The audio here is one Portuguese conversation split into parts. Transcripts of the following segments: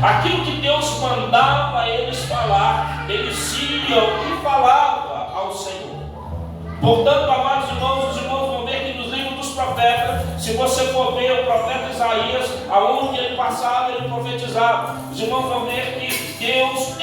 Aquilo que Deus mandava eles falar, eles iam e falavam ao Senhor. Portanto, amados irmãos, os irmãos vão ver que nos livros dos profetas, se você for ver o profeta Isaías, aonde ele passava, ele profetizava. Os irmãos vão ver que Deus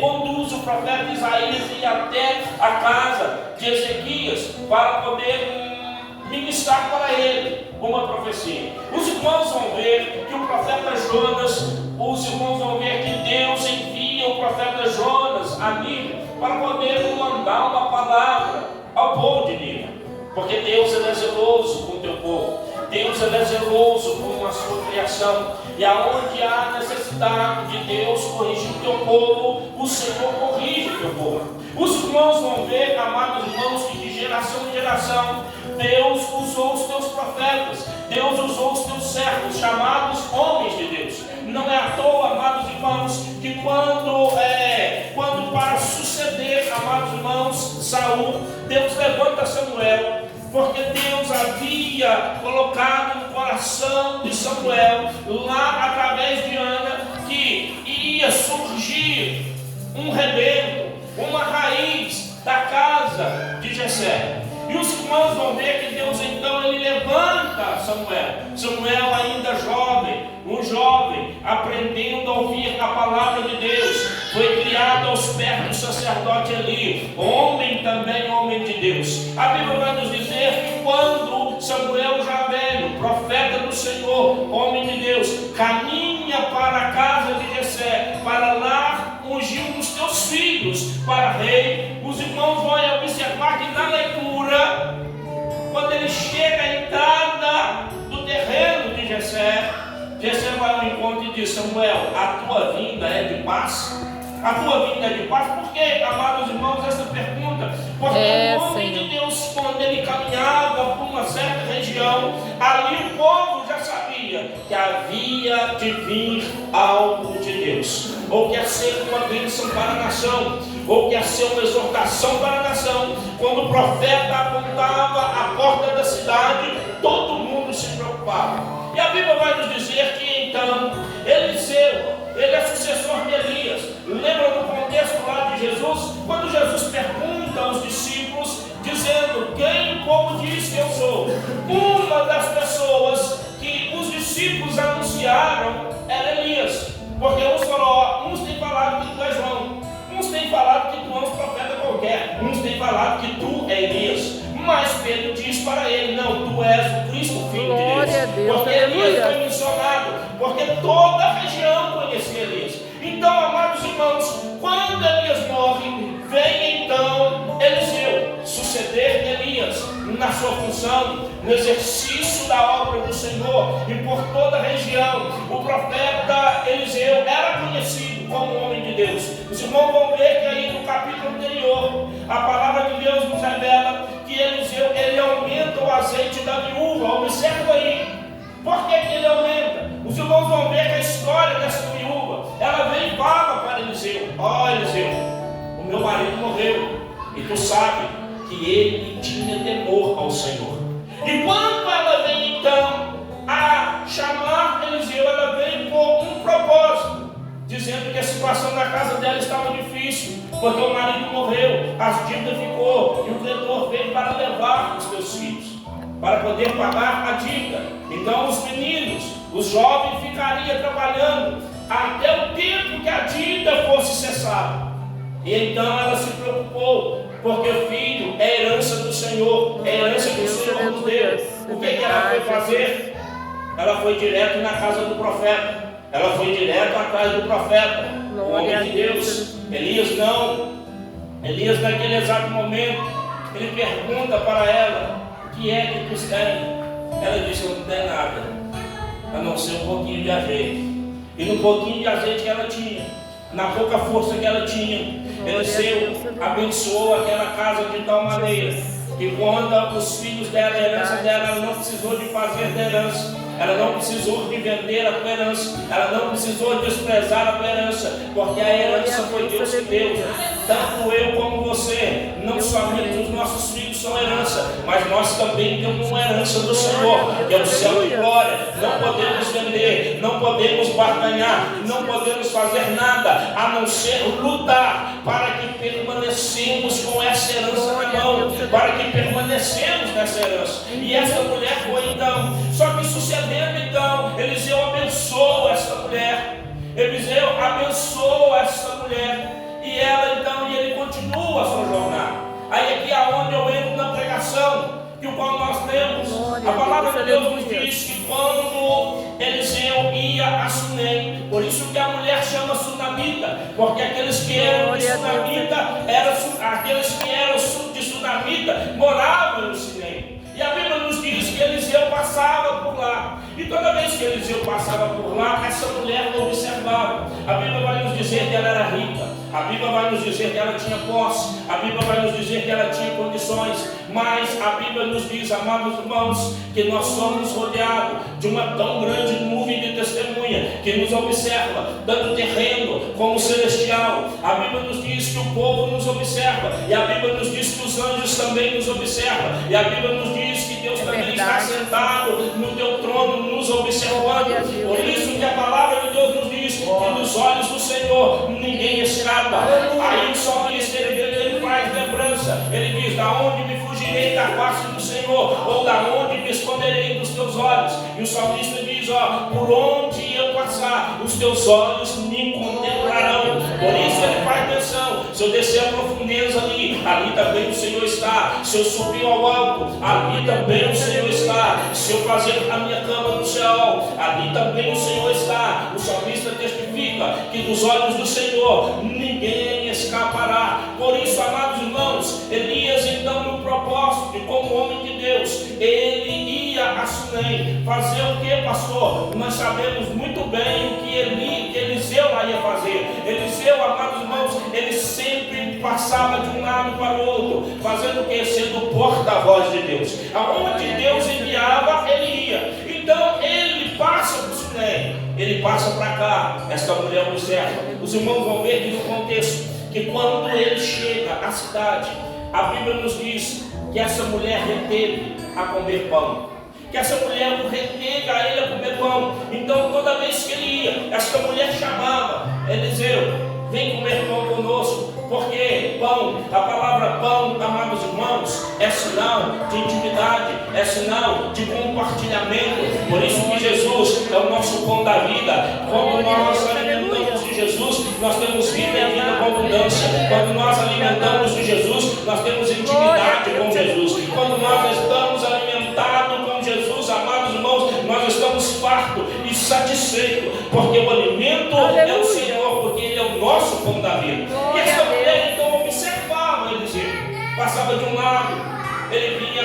conduz o profeta Isaías e até a casa de Ezequias para poder ministrar para ele uma profecia. Os irmãos vão ver que o profeta Jonas, os irmãos vão ver que Deus envia o profeta Jonas a Nínive para poder mandar uma palavra ao povo de Nínive. Porque Deus ele é zeloso com o teu povo. Deus ele é zeloso com a sua criação. E aonde há necessidade de Deus corrigir o teu povo, o Senhor corrige o teu povo. Os irmãos vão ver, amados irmãos, que de geração em geração Deus usou os teus profetas, Deus usou os teus servos, chamados homens de Deus. Não é à toa, amados irmãos, que quando para suceder, amados irmãos, Saul, Deus levanta Samuel, porque Deus havia colocado no coração de Samuel, lá através de Ana, que ia surgir um rebento, uma raiz da casa de Jessé. E os irmãos vão ver que Deus então ele levanta Samuel. Samuel ainda jovem, um jovem, aprendendo a ouvir a palavra de Deus. Foi criado aos pés do sacerdote Eli, homem também, homem de Deus. A Bíblia vai nos dizer que quando Samuel já velho, profeta do Senhor, homem de Deus, caminha para a casa de Jessé, para lá ungir um dos teus filhos para rei, os irmãos vão observar que na leitura, quando ele chega à entrada do terreno de Jessé, Jessé vai ao encontro e diz: Samuel, a tua vinda é de paz? A tua vinda é de paz? Por que, amados irmãos, essa pergunta? Porque o homem de Deus, quando ele caminhava por uma certa região, ali o povo já sabia que havia de vir algo de Deus, ou quer ser uma bênção para a nação, ou quer ser uma exortação para a nação. Quando o profeta apontava a porta da cidade, todo mundo se preocupava. E a Bíblia vai nos dizer que então Eliseu, ele é sucessor de Elias. Lembra do contexto lá de Jesus? Quando Jesus pergunta aos discípulos, dizendo: quem o povo diz que eu sou? Uma das pessoas que os discípulos anunciaram era Elias. Porque uns falaram: uns têm falado que tu és João, uns têm falado que tu és um profeta qualquer, uns têm falado que tu és Elias. Mas Pedro diz para ele: não, tu és o Cristo, filho de Deus. Porque Elias foi mencionado, porque toda a região conhecia Elias. Então, amados irmãos, quando Elias morre, vem então Eliseu suceder Elias na sua função, no exercício da obra do Senhor, e por toda a região. O profeta Eliseu era conhecido como homem de Deus. Os irmãos vão ver que aí no capítulo anterior, a palavra de Deus nos revela que Eliseu, ele aumenta o azeite da viúva. Observa aí. Por que ele aumenta? Os irmãos vão ver que a história dessa viúva, ela vem e fala para Eliseu: ó Eliseu, o meu marido morreu, e tu sabe que ele tinha temor ao Senhor. E quando ela vem então a chamar Eliseu, ela vem por um propósito, dizendo que a situação da casa dela estava difícil, porque o marido morreu, as dívidas ficou, e o credor veio para levar os teus filhos, para poder pagar a dívida. Então os meninos, os jovens ficariam trabalhando até o tempo que a dívida fosse cessada. E então ela se preocupou, porque o filho é herança do Senhor, é herança que o Senhor nos deu. O que ela foi fazer? Ela foi direto na casa do profeta. Ela foi direto atrás do profeta, o homem de Deus. Elias não. Elias, naquele exato momento, ele pergunta para ela: o que é que tu tens? Ela disse: eu não tenho nada, a não ser um pouquinho de azeite. E no pouquinho de azeite que ela tinha, na pouca força que ela tinha, Eliseu abençoou aquela casa de tal maneira que quando os filhos dela, a herança dela, ela não precisou de fazer da herança. ela não precisou de vender a tua herança, ela não precisou desprezar a tua herança, porque a herança foi Deus que deu. Tanto eu como você, não somente os nossos filhos são herança, mas nós também temos uma herança do Senhor, que é o céu de glória. Não podemos vender, não podemos barganhar, não podemos fazer nada a não ser lutar para que permanecemos com essa herança na mão, para que permanecemos nessa herança. E essa mulher foi então, só que sucedendo então, Eliseu abençoou essa mulher, Eliseu abençoou essa mulher, e ela então, e ele continua a sua jornada. Aí aqui é onde eu entro na pregação, que o qual nós temos, a palavra de Deus nos diz que quando Eliseu ia a Sunem, por isso que a mulher chama sunamita, porque aqueles que eram de sunamita, aqueles que eram de sunamita moravam no Sunem. E a Bíblia nos diz que Eliseu passava por lá. E toda vez que Eliseu passava por lá, essa mulher o observava. A Bíblia vai nos dizer que ela era rica. A Bíblia vai nos dizer que ela tinha posse. A Bíblia vai nos dizer que ela tinha condições. Mas a Bíblia nos diz, amados irmãos, que nós somos rodeados de uma tão grande nuvem de testemunha que nos observa, tanto terreno como celestial. A Bíblia nos diz que o povo nos observa. E a Bíblia nos diz que os anjos também nos observam. E a Bíblia nos diz que Deus também está sentado no teu trono, nos observando. Por isso que a palavra de Deus nos diz que nos olhos do Senhor ninguém escapa. Aí o salmista ele faz lembrança. Ele diz: da onde me fugirei da face do Senhor? Ou da onde me esconderei dos teus olhos? E o salmista diz: ó, por onde eu passar, os teus olhos me contemplarão. Por isso ele faz atenção. Se eu descer a profundeza ali também o Senhor está. Se eu subir ao alto, ali também o Senhor está. Se eu fazer a minha cama no céu, ali também o Senhor está. O salmista testifica que dos olhos do Senhor ninguém escapará. Por isso, amados irmãos, Elias então no propósito, como homem de Deus, ele ia a Sunem fazer o que, pastor? Nós sabemos muito bem o que Eliseu lá ia fazer. Eliseu, amados irmãos, ele sempre passava de um lado para o outro, fazendo o que? Sendo porta-voz de Deus. Aonde Deus enviava, ele ia. Então ele passa por Sunem, ele passa para cá. Esta mulher observa. Os irmãos vão ver que no contexto, que quando ele chega à cidade, a Bíblia nos diz que essa mulher reteve a comer pão, que essa mulher o reteve a ele a comer pão. Então toda vez que ele ia, essa mulher chamava: Eliseu, vem comer pão conosco. Porque pão, a palavra pão, amados irmãos, é sinal de intimidade, é sinal de compartilhamento. Por isso que Jesus é o nosso pão da vida. Quando nós alimentamos de Jesus, nós temos vida e vida com abundância. Quando nós alimentamos de Jesus, nós temos intimidade com Jesus. Quando nós estamos alimentados com Jesus, amados irmãos, nós estamos fartos e satisfeitos, porque o alimento é o Senhor, porque Ele é o nosso pão da vida. E essa mulher então observava Eliseu, passava de um lado, ele vinha: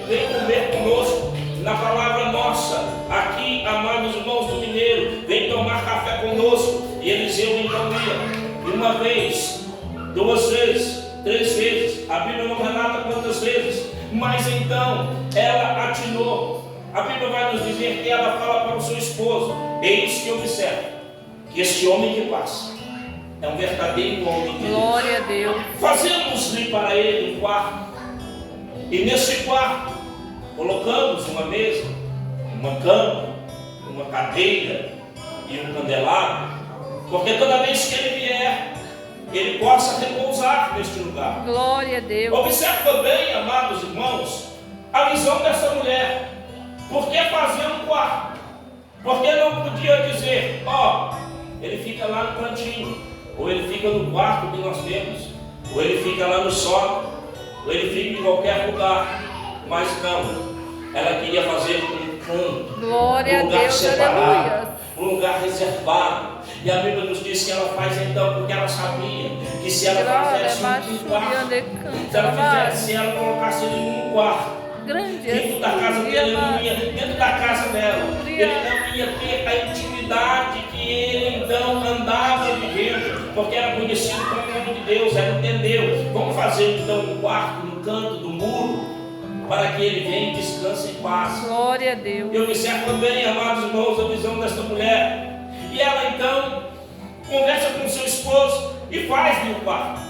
vem comer conosco. Na palavra nossa, aqui, amados irmãos do mineiro, vem tomar café conosco. E Eliseu então ia, uma vez, duas vezes, três vezes, a Bíblia não relata quantas vezes, mas então ela atinou. A Bíblia vai nos dizer que ela fala para o seu esposo: eis que observa que este homem que passa é um verdadeiro homem de Deus. Glória a Deus. Fazemos-lhe para ele um quarto, e nesse quarto colocamos uma mesa, uma cama, uma cadeira e um candelabro, porque toda vez que ele vier, ele possa repousar neste lugar. Glória a Deus. Observa bem, amados irmãos, a visão dessa mulher. Por que fazer um quarto? Porque não podia dizer: ó, ele fica lá no cantinho, ou ele fica no quarto que nós temos, ou ele fica lá no sótão, ou ele fica em qualquer lugar. Mas não, ela queria fazer um canto, Glória um lugar a Deus, separado, aleluia. um lugar reservado. E a Bíblia nos diz que ela faz então porque ela sabia que se ela fizesse um quarto, se ela colocasse ele num quarto, dentro da casa dele, dentro da casa dela, ele não ia ter a intimidade que ele então andava vivendo, porque era conhecido como homem de Deus. Ela entendeu: vamos fazer então um quarto no canto do muro, para que ele venha e descanse em paz. Glória a Deus. Eu observo também, amados irmãos, a visão desta mulher. E ela então conversa com seu esposo e faz-lhe o quarto.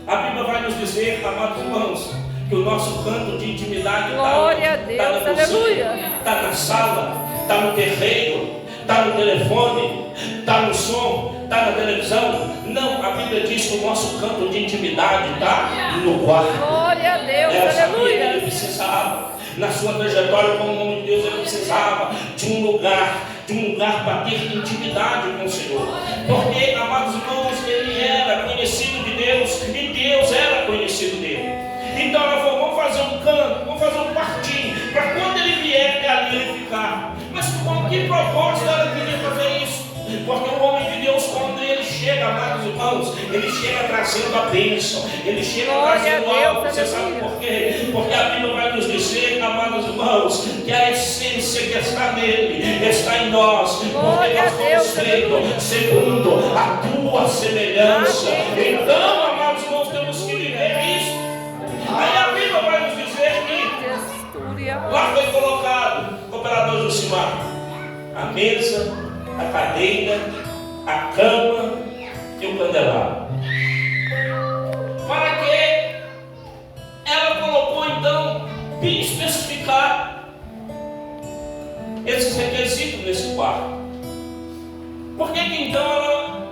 A Bíblia vai nos dizer, amados irmãos, que o nosso canto de intimidade glória a Deus, aleluia, está na sala, está no terreiro, está no telefone, está no som, está na televisão. Não, a Bíblia diz que o nosso canto de intimidade está no quarto. Glória a Deus, aleluia. Ele precisava, na sua trajetória como homem de Deus, ele precisava de um lugar para ter intimidade com o Senhor. Porque, amados irmãos, ele era conhecido de Deus e Deus era conhecido dele. Então ela falou, vamos fazer um canto, vamos fazer um quartinho, para quando ele vier, ali ele ficar. Mas com que propósito ela queria fazer isso? Porque o homem de Deus, quando ele chega, amados irmãos, ele chega trazendo a bênção, ele chega trazendo algo. Você sabe por quê? Porque a Bíblia vai nos dizer, amados irmãos, que a essência que está nele está em nós, porque nós fomos feitos segundo a tua semelhança. Então, amados irmãos, temos que viver isso. Aí a Bíblia vai nos dizer que lá foi colocado, cooperador Josimar, a mesa, a cadeira, a cama e o candelabro. Para que ela colocou então, bem especificado, esses requisitos nesse quarto. Por que então ela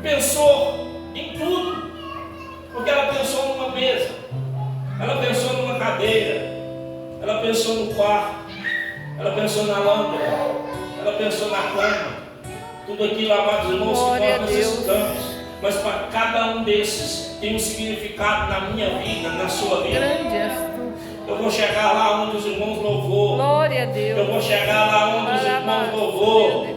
pensou em tudo? Porque ela pensou numa mesa, ela pensou numa cadeira, ela pensou no quarto, ela pensou na lâmpada, ela pensou na cama. Tudo aquilo, amados irmãos, que nós necessitamos. Mas para cada um desses tem um significado na minha vida, na sua vida. Eu vou chegar lá onde os irmãos louvou. Glória a Deus. Eu vou chegar lá onde os irmãos louvou.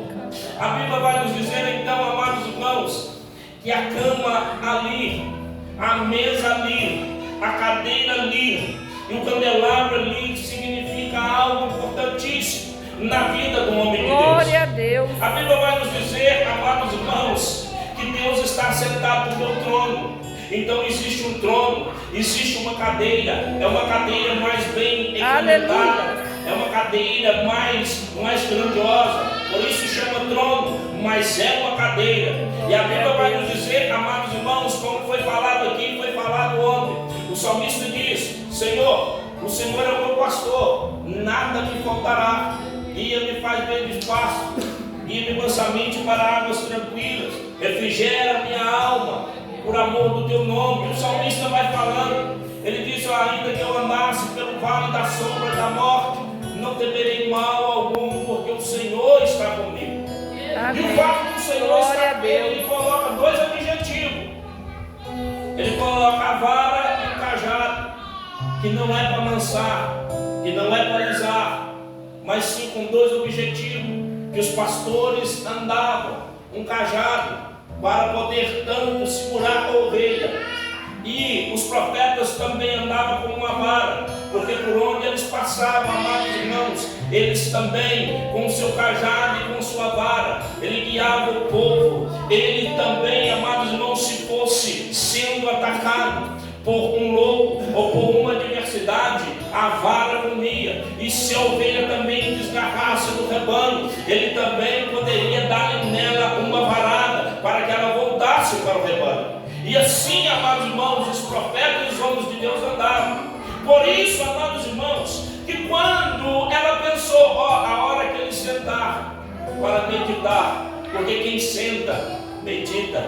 A Bíblia vai nos dizer então, amados irmãos, que a cama ali, a mesa ali, a cadeira ali e o candelabro ali significa algo importantíssimo na vida do homem de Deus. Glória a Deus. A Bíblia vai nos dizer, amados irmãos, que Deus está sentado no seu trono. Então existe um trono, existe uma cadeira, é uma cadeira mais bem equilibrada, é uma cadeira mais grandiosa, por isso chama trono, mas é uma cadeira. E a Bíblia vai nos dizer, amados irmãos, como foi falado aqui, foi falado ontem. O salmista diz, Senhor, o Senhor é o meu pastor, nada me faltará. Guia-me, faz bem de espaço, guia-me mansamente para águas tranquilas, refrigera minha alma, por amor do teu nome. O salmista vai falando, ele diz, ainda que eu andasse pelo vale da sombra da morte, não temerei mal algum, porque o Senhor está comigo. Amém. E o fato do Senhor estar comigo, ele coloca dois objetivos. Ele coloca a vara e o cajado, que não é para amansar, que não é para alisar, mas sim com dois objetivos, que os pastores andavam, um cajado, para poder tanto segurar a ovelha, e os profetas também andavam com uma vara, porque por onde eles passavam, amados irmãos, eles também, com o seu cajado e com sua vara, ele guiava o povo. Ele também, amados irmãos, se fosse sendo atacado por um lobo ou por uma adversidade, a vara comia. E se a ovelha também desgarrasse do rebanho, ele também poderia dar nela uma varada para que ela voltasse para o rebanho. E assim, amados irmãos, os profetas e os homens de Deus andavam. Por isso, amados irmãos, que quando ela pensou, a hora que ele sentar para meditar, porque quem senta, medita.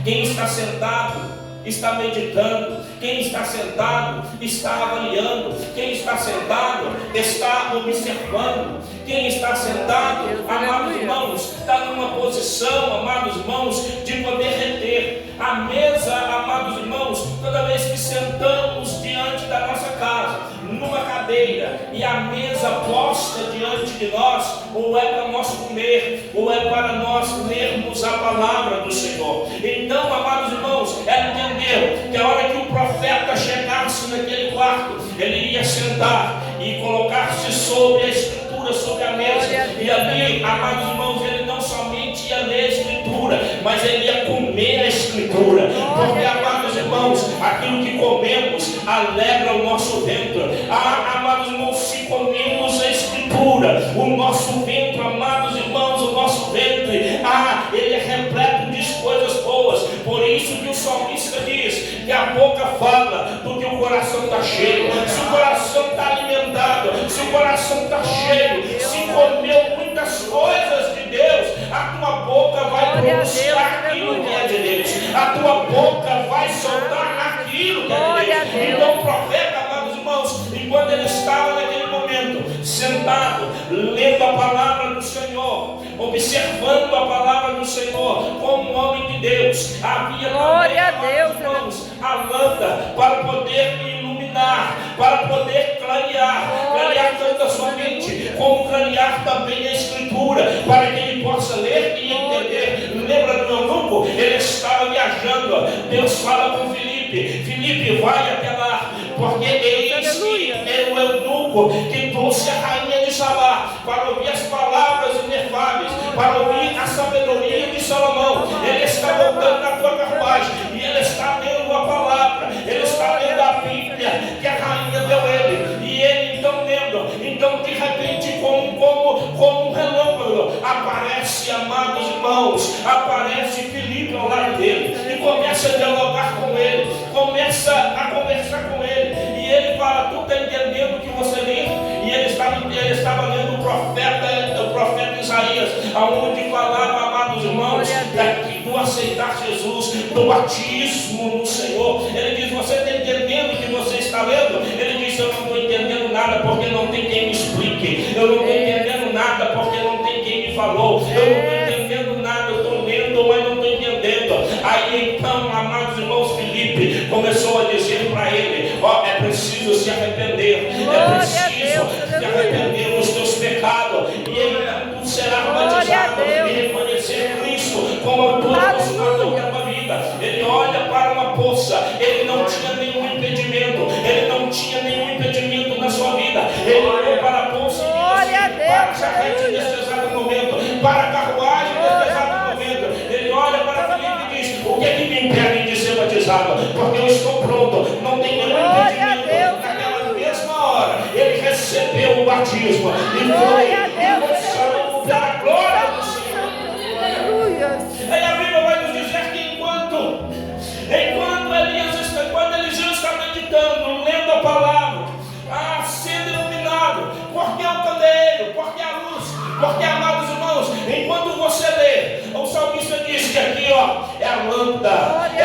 Quem está sentado está meditando, quem está sentado está avaliando, quem está sentado está observando, quem está sentado, amados irmãos, está numa posição, amados irmãos, de poder reter. A mesa, amados irmãos, toda vez que sentamos diante da nossa casa, numa cadeira, e a mesa posta diante de nós, ou é para nós comer, ou é para nós lermos a palavra do Senhor. Então, amados irmãos, ela entendeu que a hora que o profeta chegasse naquele quarto, ele iria sentar e colocar-se sobre a escritura, sobre a mesa, e ali, amados irmãos, ele não somente ia ler a escritura, mas ele ia comer a escritura, porque, amados irmãos, irmãos, aquilo que comemos alegra o nosso ventre. Amados irmãos, se comemos a Escritura, o nosso ventre, amados irmãos, o nosso ventre, ele é repleto de coisas boas. Por isso que o salmista diz que a boca fala do que o coração está cheio. Se o coração está alimentado, se o coração está cheio, se comeu muitas coisas de Deus, a tua boca vai pronunciar aquilo que é de Deus. A tua boca vai soltar aquilo que é de Deus. Então o profeta, amados irmãos, enquanto ele estava naquele momento, sentado, lendo a palavra do Senhor, observando a palavra do Senhor, como um homem de Deus, havia também, amados irmãos, a lâmpada para poder iluminar, para poder clarear tanto a sua mente, como clarear também a Escritura, para que ele possa ler e entender. Lembra do eunuco? Ele estava viajando, Deus fala com Filipe: Filipe, vai até lá, porque eis que é o eunuco que trouxe a rainha de Sabá para ouvir as palavras inefáveis, para ouvir a sabedoria de Salomão. Ele está voltando na tua carruagem e ele está lendo a palavra, ele está lendo a Bíblia que a rainha deu a ele, e ele então lendo. Então de repente, como um relâmpago, aparece, amados irmãos, aparece Filipe ao lado dele e começa a dialogar com ele, começa a conversar com ele, e ele fala: tu está entendendo o que você lê? E ele estava lendo o profeta Isaías, aonde falava, amados irmãos, do aceitar Jesus, do batismo no Senhor. Ele diz: você está entendendo o que você está lendo? Ele diz: eu não estou entendendo nada, porque não tem quem me explique. Eu não estou entendendo nada, porque não tem quem me falou. Eu não estou entendendo nada, eu estou lendo, mas não estou entendendo. Aí então, amados irmãos, Filipe começou a dizer para ele: é preciso se arrepender, é preciso se arrepender dos teus pecados, e ele tu serás batizado e reconhecer Cristo como autor e consumador da tua vida. Ele olha para uma poça, ele não tinha nenhum impedimento, na sua vida. Ele olhou para a poça e disse: para a charrete nesse exato momento, para a carruagem nesse exato momento. Ele olha para Filipe e diz: o que é que me impede de ser batizado? Porque eu estou pronto, não tem nenhum impedimento. Naquela mesma hora, ele recebeu o batismo e foi salvo pela glória do Senhor. Aí a Bíblia vai nos dizer que enquanto Eliseu está meditando, lendo a palavra, sendo iluminado, porque é o candeeiro, porque é a luz, porque, amados irmãos, enquanto você lê, o salmista diz que aqui é a lâmpada, que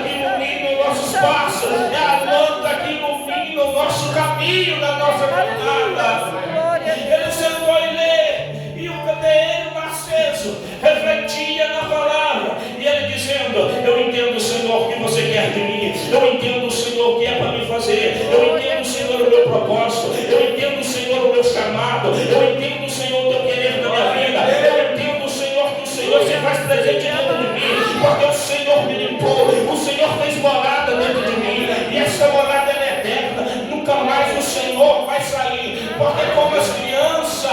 ilumina os nossos passos, é a lâmpada que ilumina o nosso caminho, da nossa jornada. Ele sentou e lê, e o candeeiro aceso refletia na palavra, e ele dizendo: eu entendo, Senhor, o que você quer de mim, eu entendo, Senhor, o que é para me fazer, eu entendo, Senhor, o meu propósito, eu entendo, Senhor, o meu chamado, eu entendo, Senhor, o teu querer na minha vida, eu entendo, Senhor, que o Senhor se faz presente dentro de mim, porque o Senhor me limpou, o Senhor fez morada dentro de mim, e essa morada é eterna, nunca mais o Senhor vai sair, porque como as crianças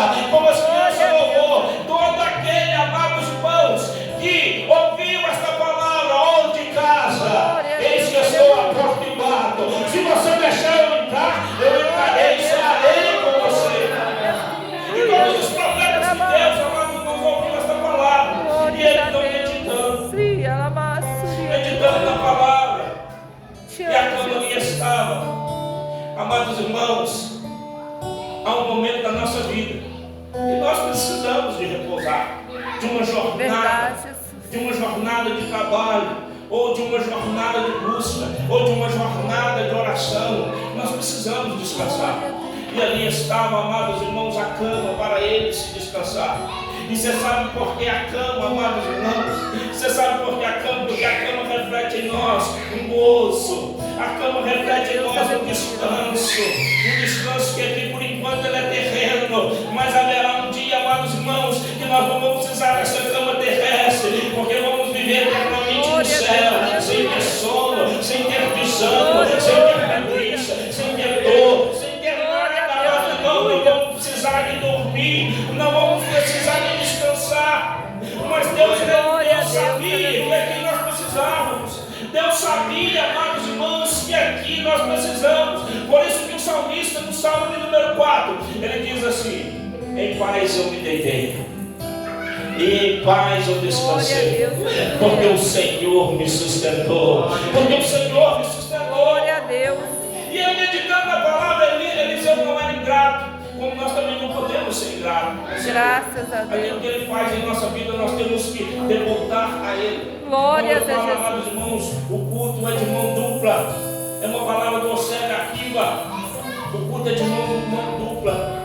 louvou, todo aquele, amados irmãos, que ouviu esta palavra, ou de casa, eis que eu estou à porta e bato. Se você deixar eu entrar, eu entrarei e cearei com você. E todos os profetas de Deus, amados irmãos, ouviram esta palavra, e eles estão meditando na palavra, e a cama estava. Amados irmãos, há um momento da nossa vida que nós precisamos de repousar, de uma jornada de trabalho, ou de uma jornada de busca, ou de uma jornada de oração. Nós precisamos descansar. E ali estava, amados irmãos, a cama para ele se descansar. E você sabe por que a cama, amados irmãos? Você sabe por que a cama? Porque a cama reflete em nós um gozo. A cama reflete em nós um descanso. Um descanso que aqui por enquanto ele é terreno, mas haverá um dia, amados irmãos, que nós não vamos precisar dessa cama terrestre, porque vamos viver eternamente no céu, sem ter sono, sem ter visão, sem ter preguiça, sem ter dor, sem ter nada. Não vamos precisar de dormir, não vamos precisar de descansar. Mas Deus sabia que aqui nós no Salmo de número 4, ele diz assim: em paz eu me deitei, e em paz eu descansei, porque o Senhor me sustentou. Porque o Senhor me sustentou. Glória a Deus. E eu meditando na palavra, Eliseu não era ingrato, como nós também não podemos ser ingratos. Graças a Deus. Aquilo que ele faz em nossa vida, nós temos que devoltar a ele. Glórias a Quando eu falo, Jesus. amados irmãos, o culto é de mão dupla. É uma palavra do Ossélia Akiva. O culto é de mão dupla.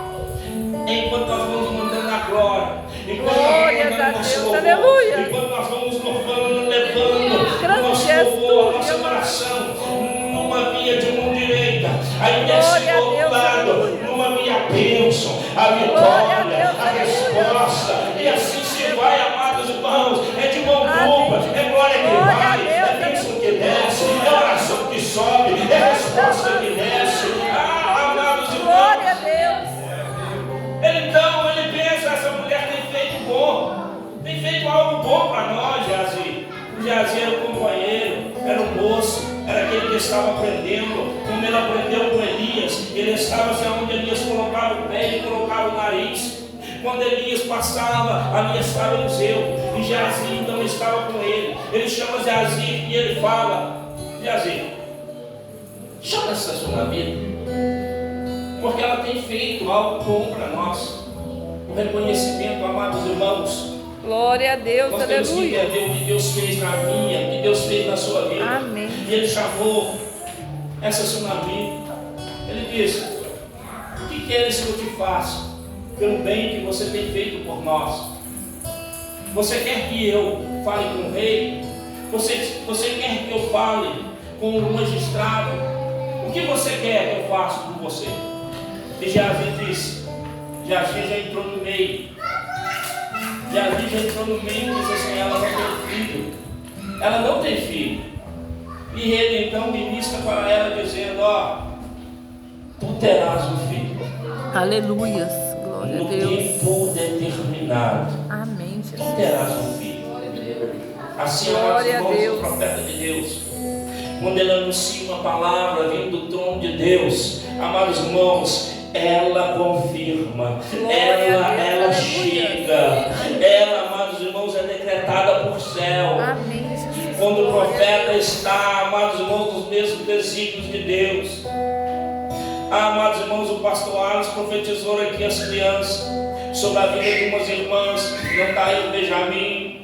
Enquanto nós vamos mandando a glória, enquanto Glórias nós a vamos Deus, louvor, aleluia. enquanto nós vamos louvando, levando Grande o nosso Jesus, louvor, a nossa meu oração, numa via de mão direita, aí desce Glória a do outro Deus, lado, aleluia. numa via bênção, a Glória a vitória, Deus, a resposta, e assim se vai, amados irmãos. É de mão Amém. dupla, é glória que Glória a vai, Deus, é bênção que desce, é oração que sobe, é resposta que desce. Amados irmãos, Glória a Deus. então ele pensa: essa mulher tem feito bom, tem feito algo bom para nós, Geazi. O Geazi era o companheiro, era o moço, era aquele que estava aprendendo, como ele aprendeu com Elias. Ele estava assim, onde Elias colocava o pé e colocava o nariz. Quando Elias passava, ali estava Eliseu, e Geazi então estava com ele. Ele chama Geazi e ele fala: Geazi, chama essa sua vida, porque ela tem feito algo bom para nós. O reconhecimento, amados irmãos, Glória a Deus, nós temos que aleluia. entender o que Deus fez na minha, o que Deus fez na sua vida. Amém. E ele chamou essa tsunami. Ele disse: o que queres que eu te faça pelo bem que você tem feito por nós? Você quer que eu fale com o rei? Você quer que eu fale com o magistrado? O que você quer que eu faça por você? E Geazi disse, Geazi já entrou no meio. Geazi já entrou no meio e disse assim: ela não tem filho. Ela não tem filho. E ele então ministra para ela dizendo: ó, tu terás um filho. Aleluias. Glória a No Deus. tempo determinado. Amém, Tu Jesus. terás um filho. Assim, Glória a amados irmãos, Deus. o profeta de Deus, quando ele anuncia uma palavra vindo do trono de Deus, amados irmãos, ela confirma, Glória a Deus, ela aleluia. chega, ela, amados irmãos, é decretada por céu. Amém, Jesus. Quando o Glória a profeta Deus. está, amados irmãos, nos mesmos desígnios de Deus. Amados irmãos, o pastor Alex profetizou aqui as crianças sobre a vida de umas irmãs. Não está aí o Benjamin,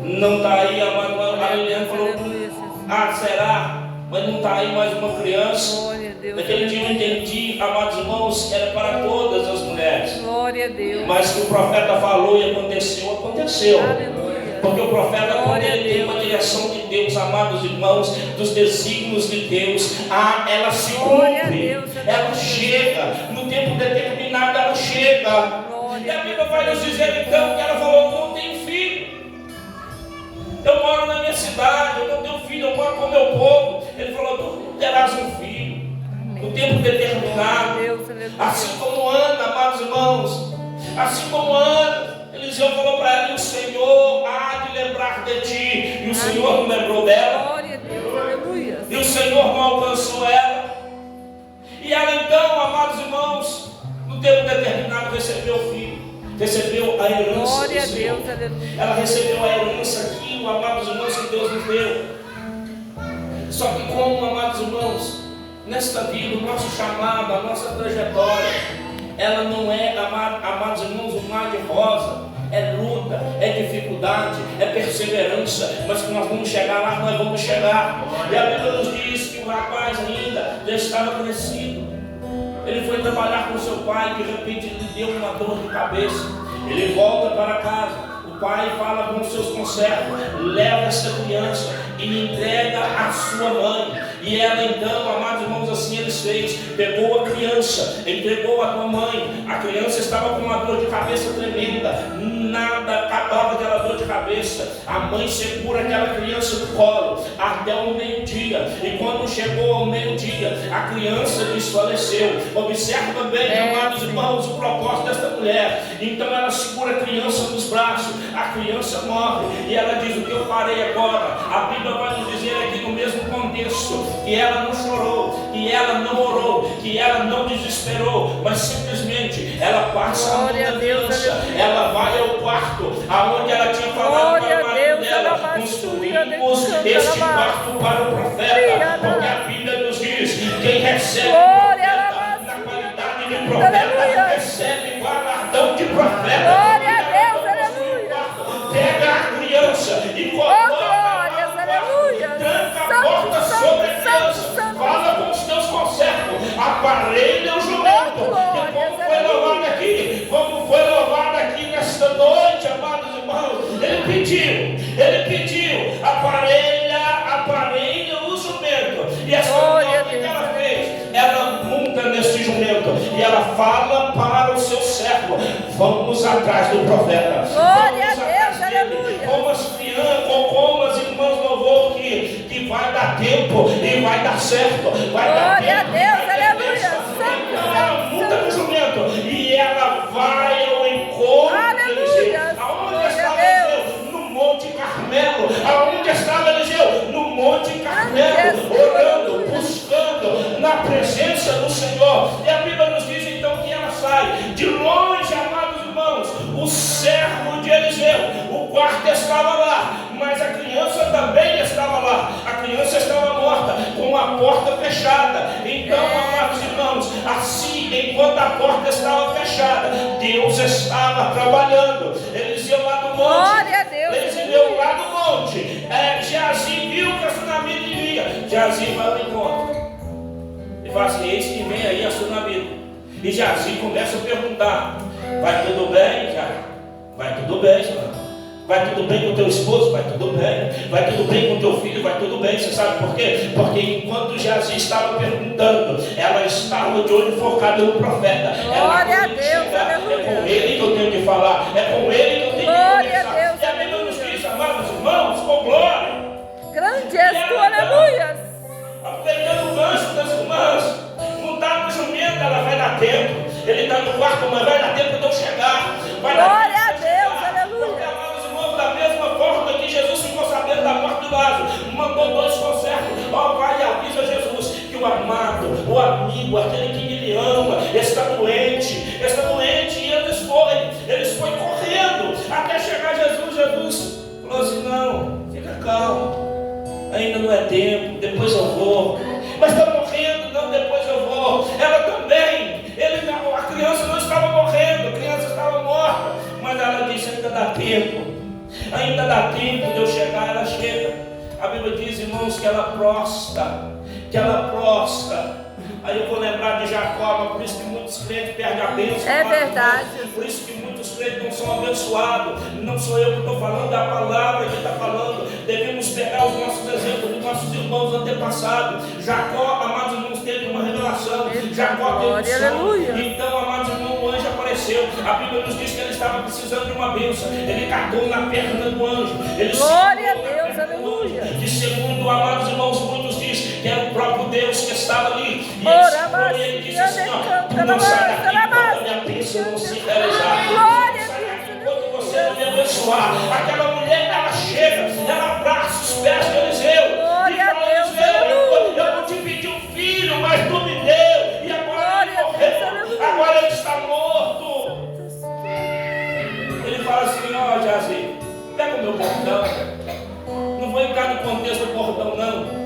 não está aí a Liliane falou: Aleluia, Jesus. ah, será? Mas não está aí mais uma criança. Glória a Deus. Naquele dia eu entendi, amados irmãos, que era para todas as mulheres. Glória a Deus. Mas que o profeta falou e aconteceu, aconteceu. Aleluia. Porque o profeta, quando Glória a ele tem Deus. uma direção de Deus, amados irmãos, dos desígnios de Deus, ela se Glória a cumpre, Deus, ela aleluia. chega, no tempo determinado ela chega. Glória E a a Bíblia vai nos dizer então que ela falou: não tenho filho, eu moro na minha cidade, eu não tenho filho, eu moro com o meu povo. Ele falou: tu terás um filho, no tempo determinado. Deus, aleluia. Assim como Ana, amados irmãos, assim como Ana, Eliseu falou para ela: e o Senhor há de lembrar de ti. E o Senhor não lembrou dela, Glória a Deus, aleluia. e o Senhor não alcançou ela. E ela então, amados irmãos, no tempo determinado recebeu o filho, recebeu a herança Glória do a Senhor. Deus, aleluia. Ela recebeu a herança, aquilo, amados irmãos, que Deus nos deu. Só que como, amados irmãos, nesta vida, o nosso chamado, a nossa trajetória, ela não é, amados irmãos, um mar de rosa. É luta, é dificuldade, é perseverança. Mas que nós vamos chegar lá, nós vamos chegar. E a Bíblia nos diz que o rapaz ainda já estava crescido. Ele foi trabalhar com seu pai, de repente lhe deu uma dor de cabeça. Ele volta para casa. O pai fala com os seus conservos: leva essa criança e entrega à sua mãe. E ela então, amados irmãos, assim eles fez: pegou a criança, entregou à tua mãe. A criança estava com uma dor de cabeça tremenda, nada acabava aquela dor de cabeça, a mãe segura aquela criança no colo até o meio-dia. E quando chegou ao meio-dia, a criança desfaleceu. Observa bem, amados irmãos, o propósito desta mulher. Então ela segura a criança nos braços, a criança morre, e ela diz: o que eu farei agora? A Bíblia vai nos dizer aqui no mesmo contexto que ela não chorou, que ela não orou, que ela não desesperou, mas simplesmente ela passa a mão da criança, ela vai ao quarto aonde ela tinha falado para o marido dela: construímos este quarto para o profeta, porque a Bíblia nos diz: quem recebe na qualidade de profeta recebe guardadão de profeta. Glória a Deus, aleluia. Pega a criança e coloca, tranca a porta sobre a criança, fala com os teus conservos, aparelha o jumento. E como foi louvado aqui nesta noite, amados irmãos, ele pediu, aparelha o jumento. E essa mulher, o que ela fez? Ela monta nesse jumento e ela fala para o seu servo: vamos atrás do profeta. Glória a Deus, aleluia. Como as irmãs louvou que vai dar tempo e vai dar certo. Glória a Deus, aleluia. Então ela monta no jumento e ela vai ao encontro de Eliseu. Aonde estava Eliseu? No Monte Carmelo. Aonde estava Eliseu? No Monte Carmelo, orando, buscando na presença do Senhor. E a Bíblia nos diz então que ela sai de longe, amados irmãos. O servo de Eliseu, o quarto estava lá, mas a criança também estava lá. A criança estava morta, com a porta fechada. Então, amados irmãos, assim, enquanto a porta estava fechada, Deus estava trabalhando. Eliseu lá no monte. Glória a Deus. Eliseu lá no monte. Geazi viu que a sunamita iria. Geazi vai ao encontro e fala assim: eis que vem aí a sunamita. E Geazi começa a perguntar: vai tudo bem, Geazi? Vai tudo bem, senhor? Vai tudo bem com o teu esposo? Vai tudo bem. Vai tudo bem com o teu filho? Vai tudo bem. Você sabe por quê? Porque enquanto Geazi estava perguntando, ela estava de olho focado no profeta. Glória a Deus, aleluia. É com ele que eu tenho que falar. É com ele que eu tenho que conversar. E a Bíblia nos diz, amados irmãos, com glória. Grande és tu, aleluia. Aproveitando o gancho das irmãs, não está no jumento, ela vai dar tempo. Ele está no quarto, mas vai dar tempo de eu chegar. Glória a Deus, aleluia. Porque, amados irmãos, da mesma forma que Jesus ficou sabendo da morte do Lázaro, mandou dois conservos: ó, vai e avisa Jesus que o amado, o amigo, aquele que ele ama, está doente, e eles foram correndo até chegar Jesus. Jesus falou assim: não, fica calmo, ainda não é tempo, depois eu vou. Mas está morrendo? Não, depois eu vou. Ela também. A criança não estava morrendo, a criança estava morta. Mas ela disse: ainda dá tempo. Ainda dá tempo de eu chegar. Ela chega. A Bíblia diz, irmãos, que ela prosta. Aí eu vou lembrar de Jacó, mas por isso que muitos crentes perdem a bênção. É verdade. Por isso que muitos crentes não são abençoados. Não sou eu que estou falando, é a palavra que está falando. Devemos pegar os nossos exemplos dos nossos irmãos antepassados. Jacó, amados irmãos, teve uma revelação. Jacó teve um sonho. Então, amados irmãos, o anjo apareceu. A Bíblia nos diz que ele estava precisando de uma bênção. Ele catou na perna do anjo. Glória a Deus, aleluia. E segundo, amados irmãos, muitos dizem que era o próprio Deus que estava ali. E ele disse assim: ó, tu não sai daqui enquanto a minha bênção não se realizar. Glória a Sai Deus, daqui enquanto você não me abençoar. Aquela mulher, ela chega, ela abraça os pés de Eliseu. Glória a Deus, Eliseu, eu não te pedi um filho, mas tu me deu. E agora ele morreu, agora ele está morto. Ele fala assim: ó, Geazi, pega o meu bordão. Não vou entrar no contexto do bordão, não.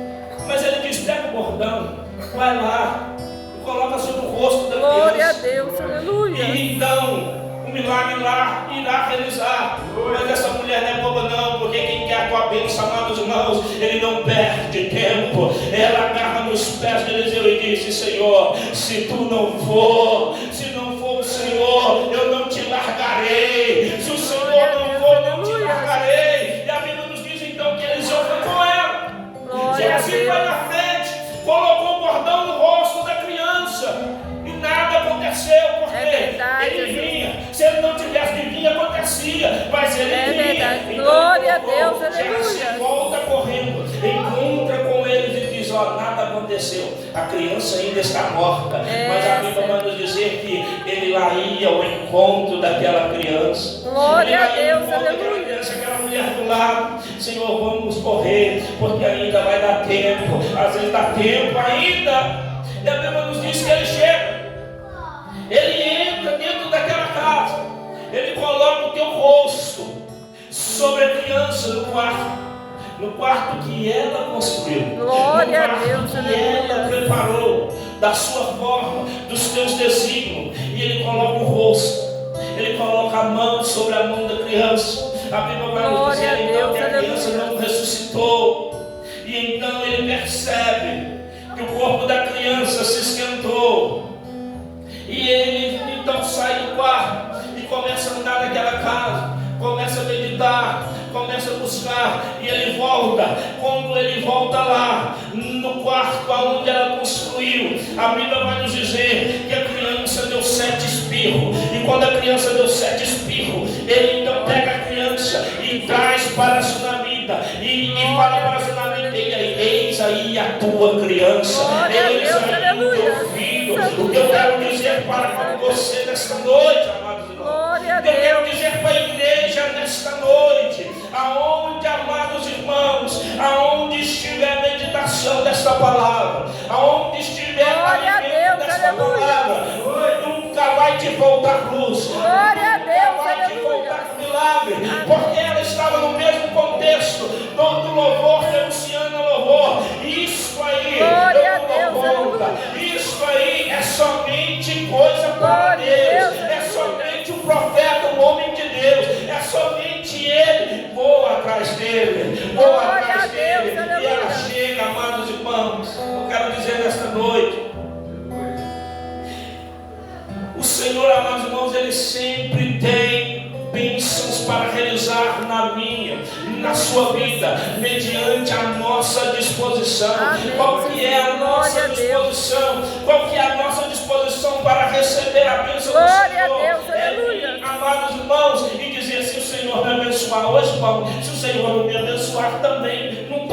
Mas ele diz: pega o bordão, vai lá e coloca sobre o rosto da criança. Glória a Deus, aleluia. E então o milagre lá irá realizar. Mas essa mulher não é boba, não, porque quem quer a tua bênção, amados irmãos, ele não perde tempo. Ela agarra nos pés de Eliseu e disse: Senhor, se tu não for, se não for o Senhor, eu não te largarei. Se o Senhor não for, eu não te largarei. E a Bíblia nos diz então que Eliseu foi com ela. Geazi foi na frente, colocou o bordão no rosto da criança e nada aconteceu, porque ele vinha. Se ele não tivesse de vir, acontecia, mas ele ainda está morta, mas a Bíblia vai nos dizer que ele lá ia ao encontro daquela criança. Glória a Deus, aleluia. Aquela mulher do lado, Senhor, vamos correr, porque ainda vai dar tempo. Às vezes dá tempo ainda. E a Bíblia nos diz que ele chega, ele entra dentro daquela casa, ele coloca o teu rosto sobre a criança no quarto que ela construiu, Glória a no quarto Deus, que aleluia. ela preparou, da sua forma, dos teus desígnios, e ele coloca o rosto, ele coloca a mão sobre a mão da criança. A Bíblia vai nos Glória a dizer então Deus, que a criança aleluia. não ressuscitou, e então ele percebe que o corpo da criança se esquentou, e ele então sai do quarto e começa a andar naquela casa, começa a meditar, começa a buscar, e ele volta. Quando ele volta lá no quarto onde ela construiu, a Bíblia vai nos dizer que a criança deu 7 espirros, e quando a criança deu 7 espirros, ele então pega a criança e traz para a sunamita, e fala para a sunamita: eis aí a tua criança, Glória a eis Deus, aí o aleluia. teu filho. O que eu quero dizer para você nesta noite, amados irmãos, Glória a eu quero Deus. dizer para a igreja nesta noite, aonde, amados irmãos, aonde estiver a meditação desta palavra, aonde estiver o Glória a alimento Deus, desta aleluia. palavra, nunca vai te faltar luz, Glória a nunca Deus, vai te aleluia. faltar milagre, porque ela estava no mesmo contexto do louvor que a Luciana louvou. Isso aí, Glória a eu Deus, não dou conta. aleluia. Isso aí é somente coisa para Glória a Deus, Deus, é somente o profeta, o homem de Deus, é somente ele. Vou atrás dele, vou Glória atrás a Deus, dele, e aleluia. ela chega, amados irmãos. Eu quero dizer nesta noite, o Senhor, amados irmãos, ele sempre tem bênçãos para realizar na minha, na sua vida, mediante a nossa disposição. Amém. Qual que é a nossa Glória a Deus. disposição? Qual que é a nossa disposição para receber a bênção do Glória a Senhor? Deus, aleluia. vir, amados irmãos, e dizer: se o Senhor me abençoar hoje, bom, se o Senhor não me abençoar também, não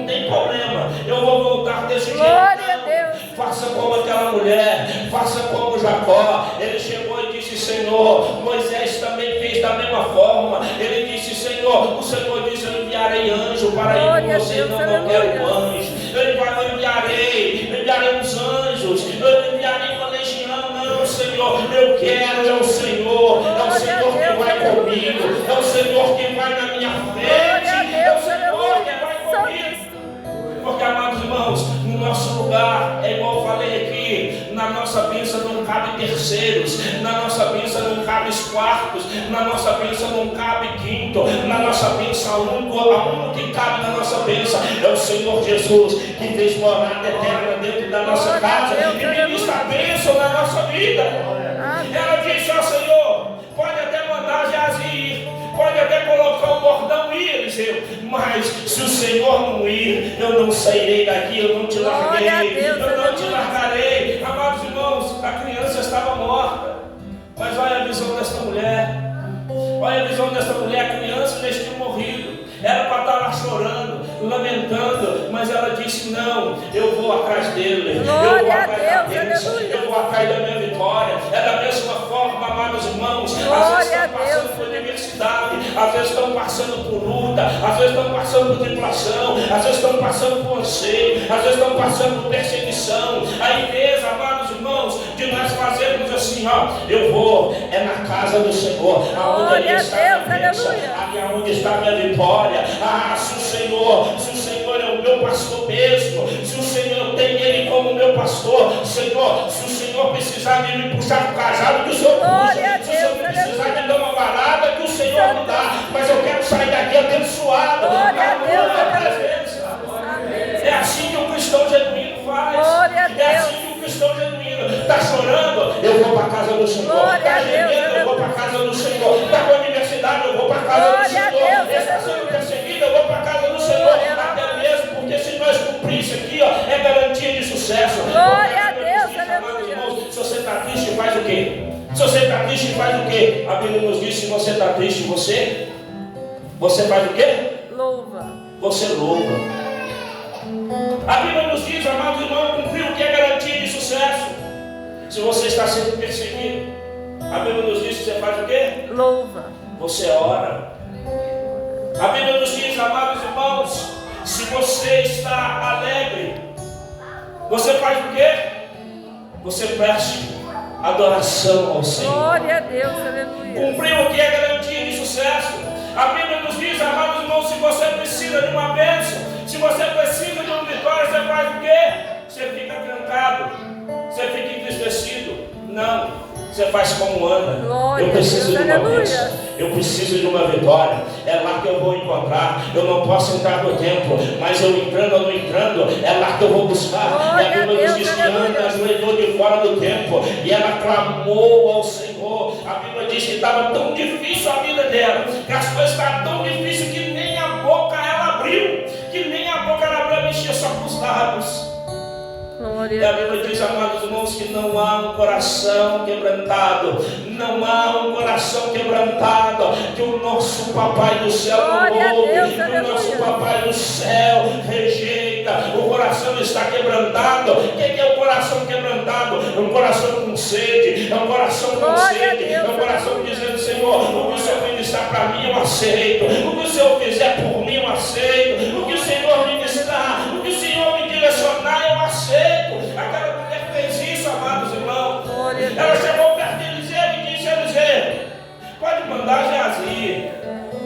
tem problema, eu vou voltar desse jeito. Glória a Deus. Faça como aquela mulher, faça como Jacó. Ele chegou e disse: Senhor, Moisés também fez da mesma forma. Ele disse: Senhor, o Senhor disse: eu enviarei anjo para ir Glória com a você. Deus, Não, não quero aleluia. anjo. Eu enviarei uns anjos, eu enviarei uma legião. Não, Senhor, eu quero, é o Senhor, é o Glória a Senhor que Deus, vai aleluia. comigo, é o Senhor que vai na minha Glória a frente, é o Deus, Senhor que aleluia. vai comigo. Porque, amados irmãos, no nosso lugar, é igual eu falei aqui, na nossa bênção não cabe terceiros, na nossa bênção não cabe quartos, na nossa bênção não cabe quinto, na nossa bênção a único que cabe na nossa bênção é o Senhor Jesus, que fez morada eterna dentro da nossa Glória a casa Deus, e ministra a bênção na nossa vida. Amém. Ela disse: ó Senhor, pode até mandar Jair, pode até colocar o bordão e ir, Eliseu, mas se o Senhor não ir, eu não sairei daqui, eu não te larguei, Glória a Deus, eu não te aleluia. largarei. Amados irmãos, a criança estava morta, mas olha a visão desta mulher, olha a visão desta mulher. A criança já tinha morrido, era para estar lá chorando, lamentando, mas ela disse: não, eu vou atrás dele, eu Glória vou a atrás da Deus, bênção, aleluia. eu vou atrás da minha vitória. É da mesma forma, amados irmãos, às vezes Glória a estão Deus. passando por diversidade, às vezes estão passando por luta, às vezes estão passando por tribulação, às vezes estão passando por anseio, às vezes estão passando por perseguição. A igreja, amados irmãos, de nós fazermos assim: ó, eu vou, é na casa do Senhor, aonde Glória a está a Deus, minha bênção, aleluia. aonde está a minha vitória. Ah, se o Senhor é o meu pastor mesmo, se o Senhor tem Ele como meu pastor, Senhor, se o Senhor precisar de me puxar o cajado, que o Senhor Glória a puxa, se o Senhor Deus, precisar aleluia. de dar uma varada, que o Senhor me dá, mas eu quero sair daqui abençoado, Glória a na Deus, tua aleluia. presença. Amém. É assim que o cristão genuíno faz. Glória a É Deus. assim que o cristão genuíno está chorando, eu vou para a casa do Senhor. Glória Está a Deus, gemendo, eu vou para a casa do Senhor. Está com a universidade, eu vou para a casa Glória a do Senhor. Deus, Está sendo aleluia. perseguido, eu vou para a casa do Senhor. Glória a Até mesmo porque se nós cumprir isso aqui, ó, é garantia de sucesso. Glória a Porque Deus, Deus, amados aleluia. irmãos, se você está triste, faz o quê? Se você está triste, faz o quê? A Bíblia nos diz: se você está triste, você faz o quê? Louva. Você louva. A Bíblia nos diz, amados irmãos, cumprir o que é garantia de sucesso. Se você está sendo perseguido, a Bíblia nos diz que você faz o quê? Louva. Você ora. A Bíblia nos diz, amados irmãos, se você está alegre, você faz o quê? Você preste adoração ao Senhor. Glória a Deus, aleluia. Cumprir o que é garantia de sucesso. A Bíblia nos diz, amados irmãos, se você precisa de uma bênção, se você precisa de uma vitória, você faz o quê? Você fica trancado, você fica entristecido. Não. Você faz como Ana. Eu preciso de uma bênção. Eu preciso de uma vitória. É lá que eu vou encontrar. Eu não posso entrar no templo, mas eu entrando ou não entrando, é lá que eu vou buscar. E a Bíblia nos diz que Ana ajoelhou de fora do templo e ela clamou ao Senhor. A Bíblia diz que estava tão difícil a vida dela, que as coisas estavam tão difíceis que nem a boca ela abriu. Que nem a boca ela abriu, mexia só com os lábios. E a Bíblia diz, amados irmãos, que não há um coração quebrantado, não há um coração quebrantado que o nosso Papai do céu não ouve, que o nosso Papai do céu rejeita. O coração está quebrantado. O que é o coração quebrantado? É um coração com sede, é um coração com sede, é um coração dizendo, Senhor, o que o Senhor ministrar para mim eu aceito, o que o Senhor fizer por mim eu aceito, o que o Senhor ministrar, o que o Senhor me direcionar eu aceito. Aquela mulher fez isso, amados irmãos. Ela chegou perto de Eliseu e disse a Eliseu, pode mandar Geazi,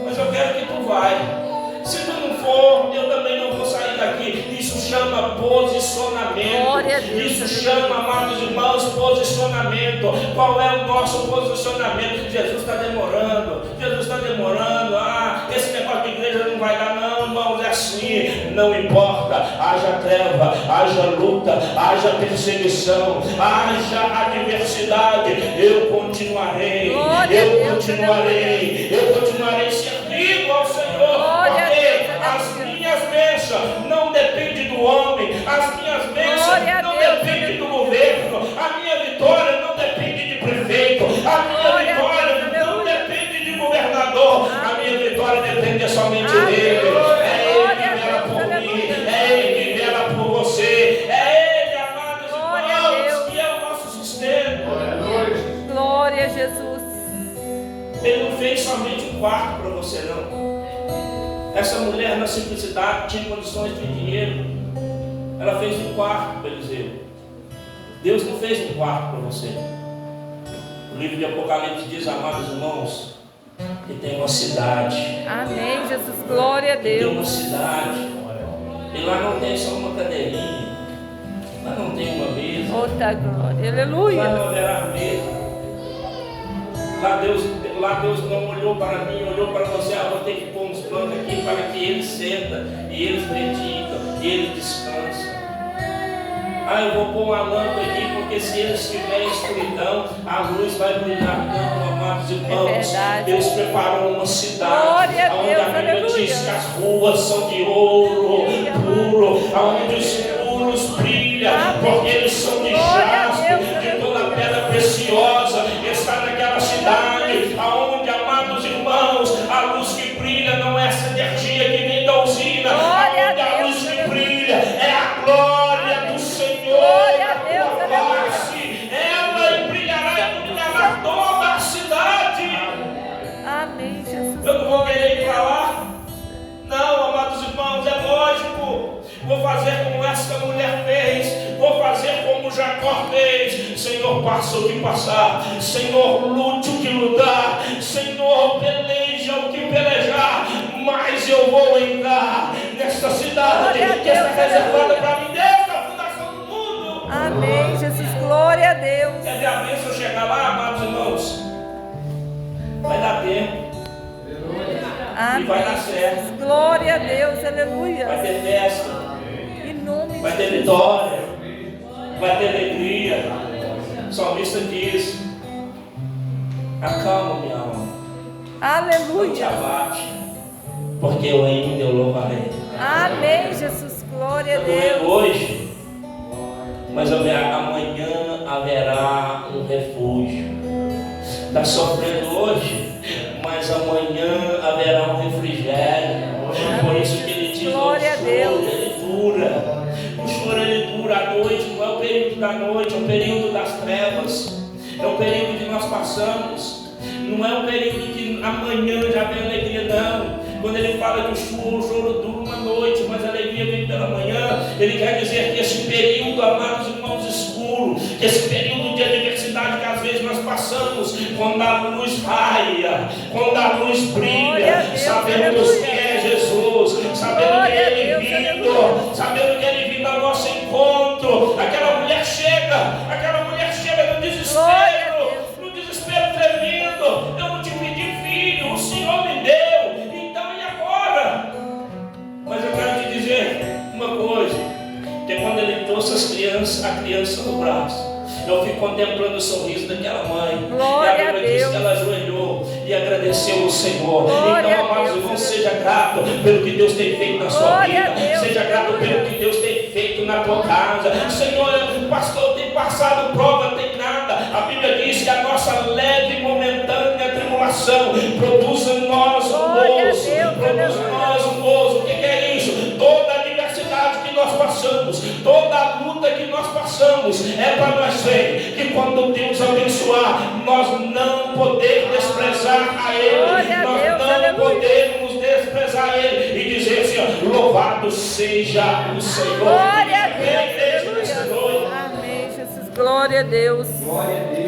mas eu quero que tu vai. Se tu não for, eu também não vou sair daqui. Isso chama posicionamento. Isso chama, amados irmãos, posicionamento. Qual é o nosso posicionamento? Jesus está demorando. Jesus está demorando. Esse negócio de igreja não vai dar não, irmãos. É assim. Não importa. Haja treva, haja luta, haja perseguição, haja adversidade. Eu continuarei. Eu continuarei servindo ao Senhor. As minhas bênçãos não dependem do homem, as minhas bênçãos não dependem do governo, a minha vitória não depende de prefeito, a minha vitória não depende de governador, a minha vitória depende somente dele. É ele que vela por mim, é ele que vela por você, é ele, amados irmãos, que é o nosso sustento. Glória a Jesus. Ele não fez somente um quarto para você, não. Essa mulher, na simplicidade, tinha condições de dinheiro. Ela fez um quarto para Eliseu. Deus não fez um quarto para você. O livro de Apocalipse diz, amados irmãos, que tem uma cidade. Amém, Jesus, glória a Deus. Tem uma cidade. E lá não tem só uma cadeirinha. Lá não tem uma mesa. Outra glória, aleluia. Lá não haverá mesa. Lá Deus não olhou para mim, olhou para você. Vou ter que pôr uns planos aqui para que eles sentam, e eles meditam, e eles descansam. Eu vou pôr uma lâmpada aqui, porque se eles tiverem escuridão, a luz vai brilhar. Não, amados irmãos, Deus preparou uma cidade, onde a Bíblia diz que as ruas são de ouro puro, onde os muros brilham, porque eles são de jaspe, de toda pedra preciosa. Está naquela cidade, aonde, amados irmãos, a luz que brilha não é essa energia que vem da usina, aonde a luz que brilha é a glória do Senhor, a face, ela brilhará e iluminará toda a cidade. Amém, Jesus. Eu não vou querer ir para lá, não, amados irmãos, é lógico. Vou fazer como essa mulher fez, vou fazer como Jacó fez. Senhor, passa o que passar, Senhor, lute o que lutar, Senhor, peleja o que pelejar, mas eu vou entrar nesta cidade que está reservada para mim desde a fundação do mundo. Amém, Jesus, glória a Deus. Quer ver a bênção chegar lá, amados irmãos? Vai dar tempo. Amém. E vai dar certo. Glória a Deus, aleluia. Vai ter festa, vai ter vitória, vai ter alegria. O salmista diz: acalma minha alma, não te aleluia. abate, porque eu ainda eu louvarei. Amém, Jesus, glória a Deus. Hoje, mas amanhã haverá um refúgio. Está sofrendo hoje, mas amanhã haverá um refrigério. Por isso que ele diz: glória a Deus. Ele dura. período das trevas, é o período que nós passamos. Não é um período que amanhã já vem alegria, não. Quando ele fala que o choro dura uma noite, mas a alegria vem pela manhã, ele quer dizer que esse período, amados irmãos, escuro, que esse período de adversidade que às vezes nós passamos, quando a luz raia, quando a luz brilha, sabemos quem é Jesus, sabendo que ele vindo, sabendo que ele vindo ao nosso encontro, aquela mulher chega no desespero tremendo. Eu não te pedi filho, o Senhor me deu, então e agora? Mas eu quero te dizer uma coisa, que quando ele trouxe a criança no braço, eu fico contemplando o sorriso daquela mãe. Glória e a Bíblia diz que ela ajoelhou e agradeceu ao Senhor. Então, amados irmãos, seja grato pelo que Deus tem feito na sua vida. Seja grato pelo que Deus tem feito na tua casa. Senhor, o pastor tem passado prova, tem nada. A Bíblia diz que a nossa leve e momentânea tribulação produz em nós um gozo. Produz em nós um gozo. O que é isso? Toda a adversidade que nós passamos, toda a luta que nós passamos, é para nós ver que quando Deus abençoar, nós não podemos desprezar a Ele. Nós não podemos desprezar Ele e dizer assim: louvado seja o Senhor. Glória a Deus. Amém, Jesus. Glória a Deus. Glória a Deus.